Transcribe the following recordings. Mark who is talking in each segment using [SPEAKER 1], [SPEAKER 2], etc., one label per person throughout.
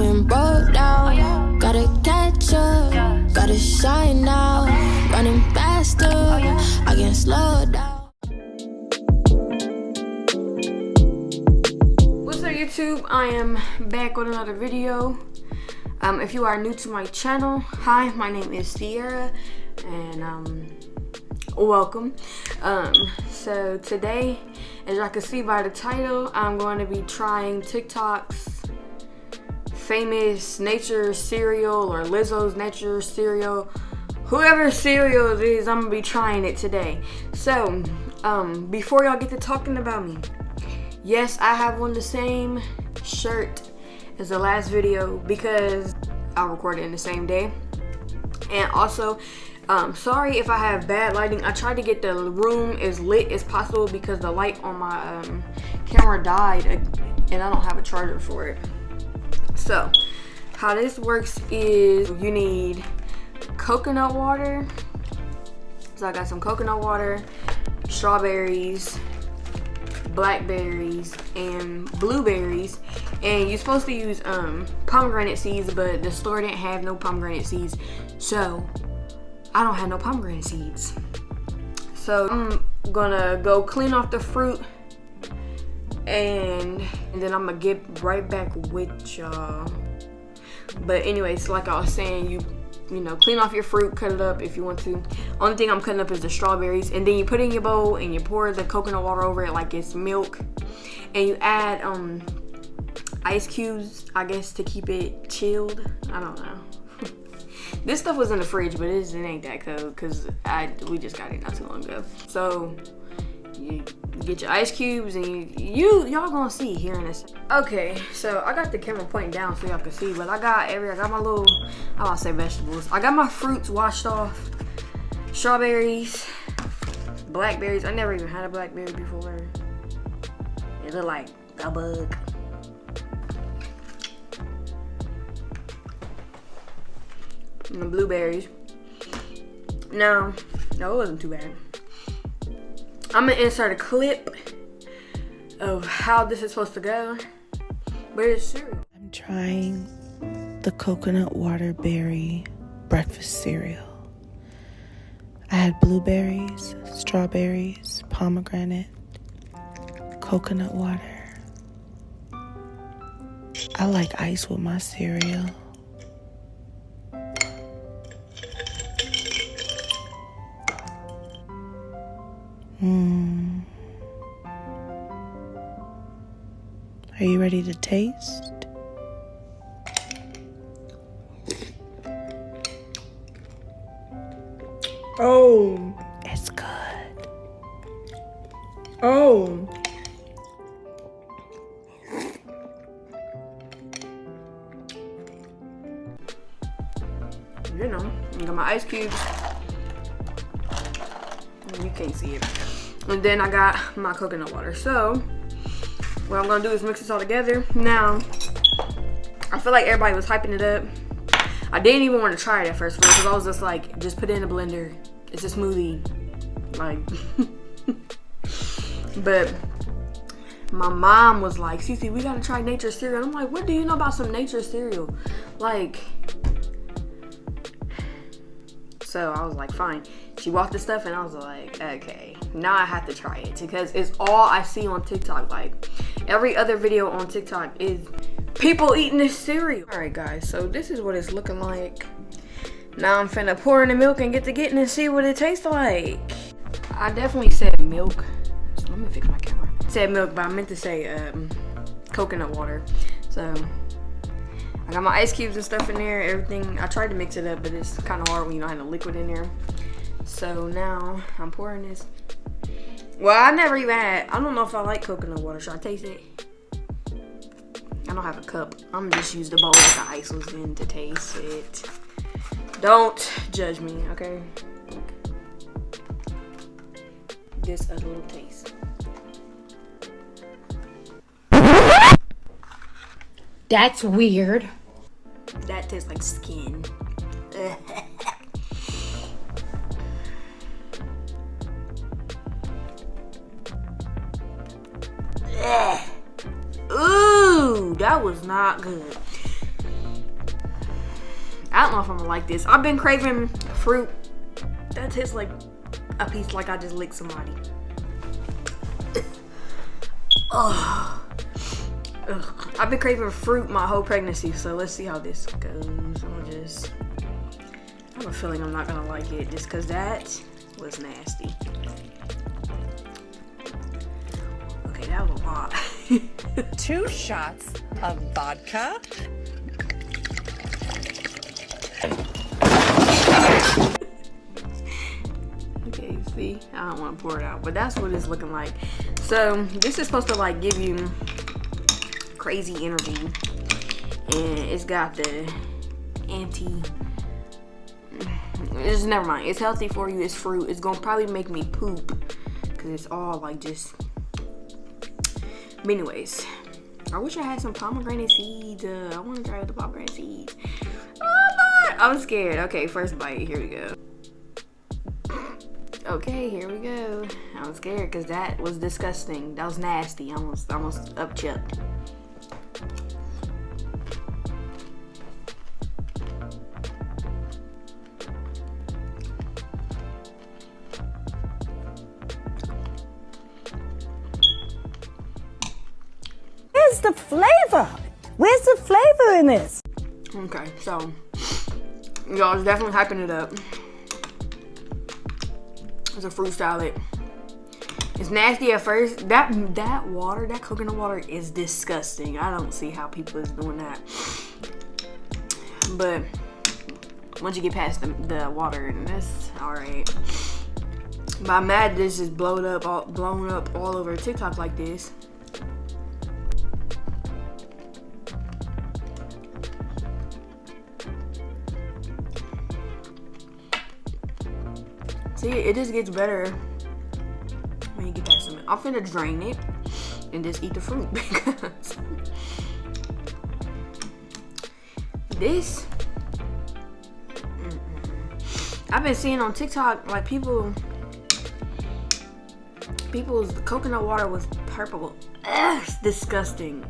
[SPEAKER 1] done broke down. Gotta catch up, gotta shine now. Running faster, I can't slow down.
[SPEAKER 2] What's up, YouTube? I am back with another video. If you are new to my channel, hi, my name is Sierra, and welcome. So today, as y'all can see by the title, I'm going to be trying TikTok's famous nature cereal, or Lizzo's nature cereal. Whoever cereal it is, I'm gonna be trying it today. So, before y'all get to talking about me, yes, I have on the same shirt as the last video because I recorded in the same day. And also, sorry if I have bad lighting. I tried to get the room as lit as possible because the light on my camera died and I don't have a charger for it. So, how this works is you need coconut water. So I got some coconut water, strawberries, blackberries, and blueberries. And you're supposed to use pomegranate seeds, but the store didn't have no pomegranate seeds, so I don't have no pomegranate seeds. So I'm gonna go clean off the fruit, and then I'm gonna get right back with y'all. But anyways, like I was saying, you know, clean off your fruit, cut it up if you want to. Only thing I'm cutting up is the strawberries, and then you put it in your bowl and you pour the coconut water over it like it's milk, and you add ice cubes, I guess, to keep it chilled. I don't know. This stuff was in the fridge, but it ain't that cold because we just got it not too long ago. So you get your ice cubes, and y'all gonna see here in a second. Okay, so I got the camera pointing down so y'all can see, but I got my little, I want to say vegetables. I got my fruits washed off. Strawberries, blackberries. I never even had a blackberry before. It looked like a bug. And the blueberries. No, it wasn't too bad. I'm gonna insert a clip of how this is supposed to go, but it's cereal.
[SPEAKER 3] I'm trying the coconut water berry breakfast cereal. I had blueberries, strawberries, pomegranate, coconut water. I like ice with my cereal. Are you ready to taste?
[SPEAKER 2] Oh,
[SPEAKER 3] It's good.
[SPEAKER 2] oh. You know, I got my ice cubes. You can't see it. And then I got my coconut water. So what I'm gonna do is mix this all together. Now, I feel like everybody was hyping it up. I didn't even want to try it at first because I was just like, just put it in a blender. It's a smoothie. Like, but my mom was like, Cece, we gotta try nature cereal. I'm like, what do you know about some nature cereal? Like, so I was like, fine. She bought the stuff and I was like, okay, now I have to try it because it's all I see on TikTok. Like, every other video on TikTok is people eating this cereal. All right, guys, so this is what it's looking like. Now I'm finna pour in the milk and get to getting and see what it tastes like. I definitely said milk. So let me fix my camera. I said milk, but I meant to say coconut water. So I got my ice cubes and stuff in there, everything. I tried to mix it up, but it's kind of hard when you don't have the liquid in there. So now I'm pouring this. Well, I never even had, I don't know if I like coconut water. Should I taste it? I don't have a cup. I'm gonna just use the bowl that the ice was in to taste it. Don't judge me, okay? Just a little taste.
[SPEAKER 4] That's weird.
[SPEAKER 2] That tastes like skin. Ooh, that was not good. I don't know if I'm gonna like this. I've been craving fruit that tastes like a piece like I just licked somebody. Ugh. I've been craving fruit my whole pregnancy, so let's see how this goes. I have a feeling I'm not gonna like it just because that was nasty. Okay, that was a lot.
[SPEAKER 5] 2 shots of vodka.
[SPEAKER 2] Okay, see, I don't want to pour it out, but that's what it's looking like. So this is supposed to like give you crazy energy, and it's got the it's never mind. It's healthy for you. It's fruit. It's gonna probably make me poop because it's all like just. But anyways, I wish I had some pomegranate seeds. I want to try the pomegranate seeds. Oh Lord, I'm scared. Okay, first bite. Here we go. Okay, here we go. I'm scared because that was disgusting. That was nasty. Almost upchucked.
[SPEAKER 6] Where's the flavor? Where's the flavor in this?
[SPEAKER 2] Okay, so y'all is definitely hyping it up. It's a fruit salad. It's nasty at first. That coconut water is disgusting. I don't see how people is doing that. But once you get past the water, and that's alright. But I'm mad this is blown up all over TikTok like this. See, it just gets better when you get that cement. I'm finna drain it and just eat the fruit because this. I've been seeing on TikTok like people's coconut water was purple. Ugh, it's disgusting.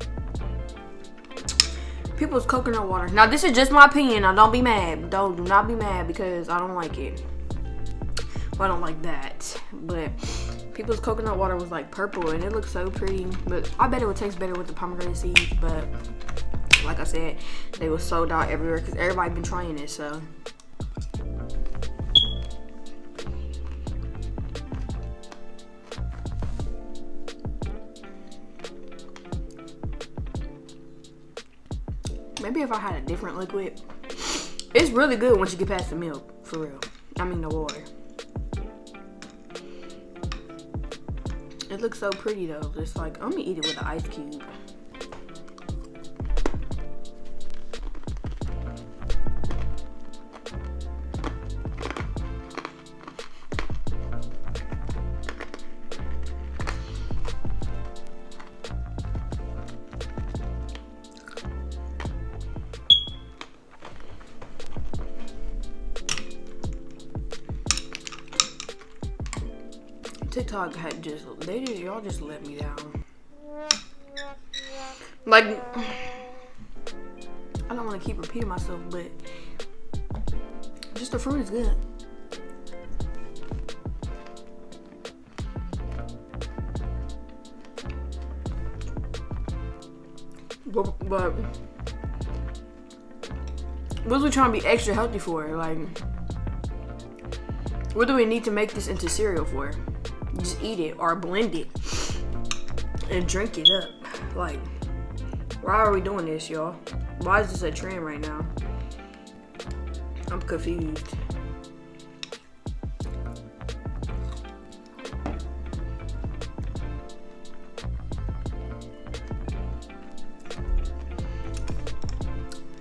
[SPEAKER 2] People's coconut water. Now this is just my opinion. Now don't be mad. Do not be mad because I don't like it. I don't like that, but people's coconut water was like purple and it looks so pretty, but I bet it would taste better with the pomegranate seeds. But like I said, they were sold out everywhere because everybody been trying it. So maybe if I had a different liquid. It's really good once you get past the milk, for real. I mean the water. It looks so pretty though. It's like, I'm gonna eat it with an ice cube. TikTok had y'all just let me down. Like, I don't want to keep repeating myself, but just the fruit is good. But what are we trying to be extra healthy for? Like, what do we need to make this into cereal for? Just eat it or blend it and drink it up. Like, why are we doing this, y'all? Why is this a trend right now? I'm confused.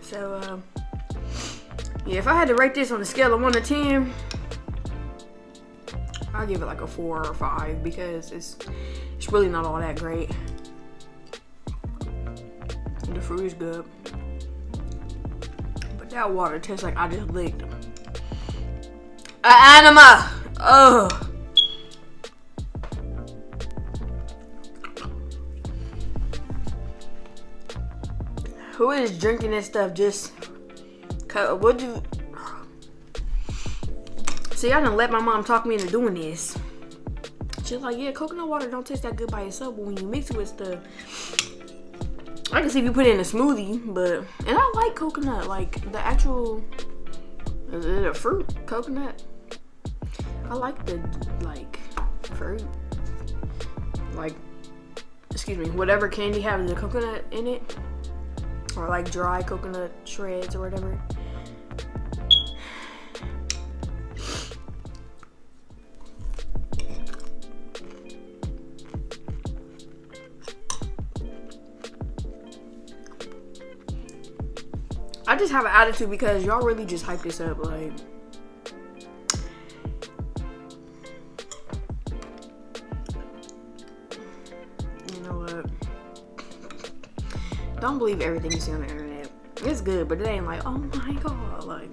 [SPEAKER 2] So, yeah, if I had to rate this on a scale of 1 to 10, I'll give it like a 4 or 5 because it's really not all that great. The fruit is good, but that water tastes like I just licked an anima. Ugh. Who is drinking this stuff just Would you? See, I done let my mom talk me into doing this. She's like, yeah, coconut water don't taste that good by itself, but when you mix it with stuff, I can see if you put it in a smoothie, and I like coconut, like the actual, is it a fruit, coconut? I like the, like, fruit, like, excuse me, whatever candy has the coconut in it, or like dry coconut shreds or whatever. I just have an attitude because y'all really just hype this up, like. You know what? Don't believe everything you see on the internet. It's good, but it ain't like, oh my god, like.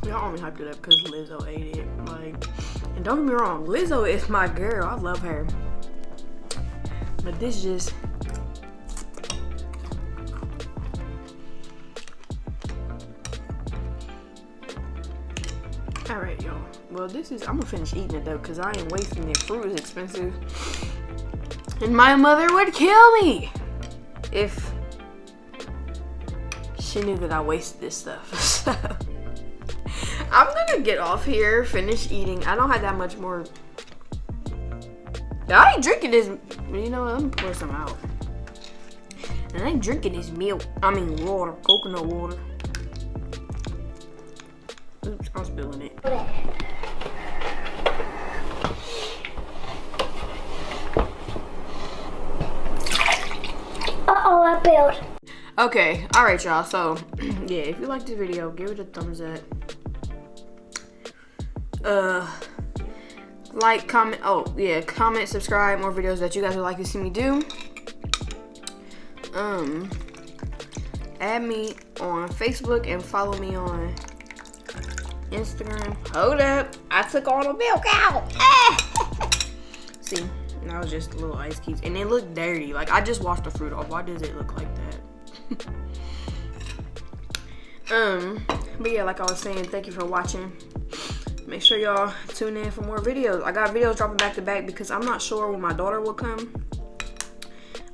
[SPEAKER 2] Y'all only hyped it up because Lizzo ate it, like. And don't get me wrong, Lizzo is my girl. I love her. But this just... Alright, y'all. Well, this is... I'm gonna finish eating it, though, because I ain't wasting it. Fruit is expensive. And my mother would kill me if she knew that I wasted this stuff. So... I'm gonna get off here, finish eating. I don't have that much more. I ain't drinking this. You know what? Let me pour some out. And I ain't drinking this milk. I mean water, coconut water. Oops, I'm spilling it.
[SPEAKER 7] Uh-oh, I spilled.
[SPEAKER 2] Okay, alright y'all. So, yeah, if you like this video, give it a thumbs up. Like, comment, comment, subscribe, more videos that you guys would like to see me do. Add me on Facebook and follow me on Instagram. Hold up, I took all the milk out. See, that was just little ice cubes, and it looked dirty. Like, I just washed the fruit off. Why does it look like that? But yeah, like I was saying, thank you for watching. Make sure y'all tune in for more videos. I got videos dropping back to back because I'm not sure when my daughter will come.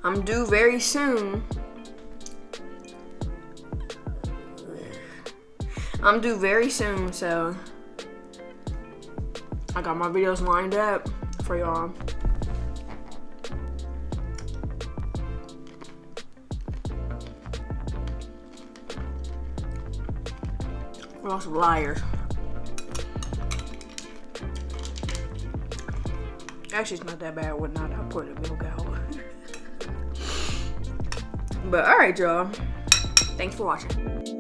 [SPEAKER 2] I'm due very soon. So I got my videos lined up for y'all. We're also liars. Actually, it's not that bad. What not? I poured the milk out. But alright, y'all. Thanks for watching.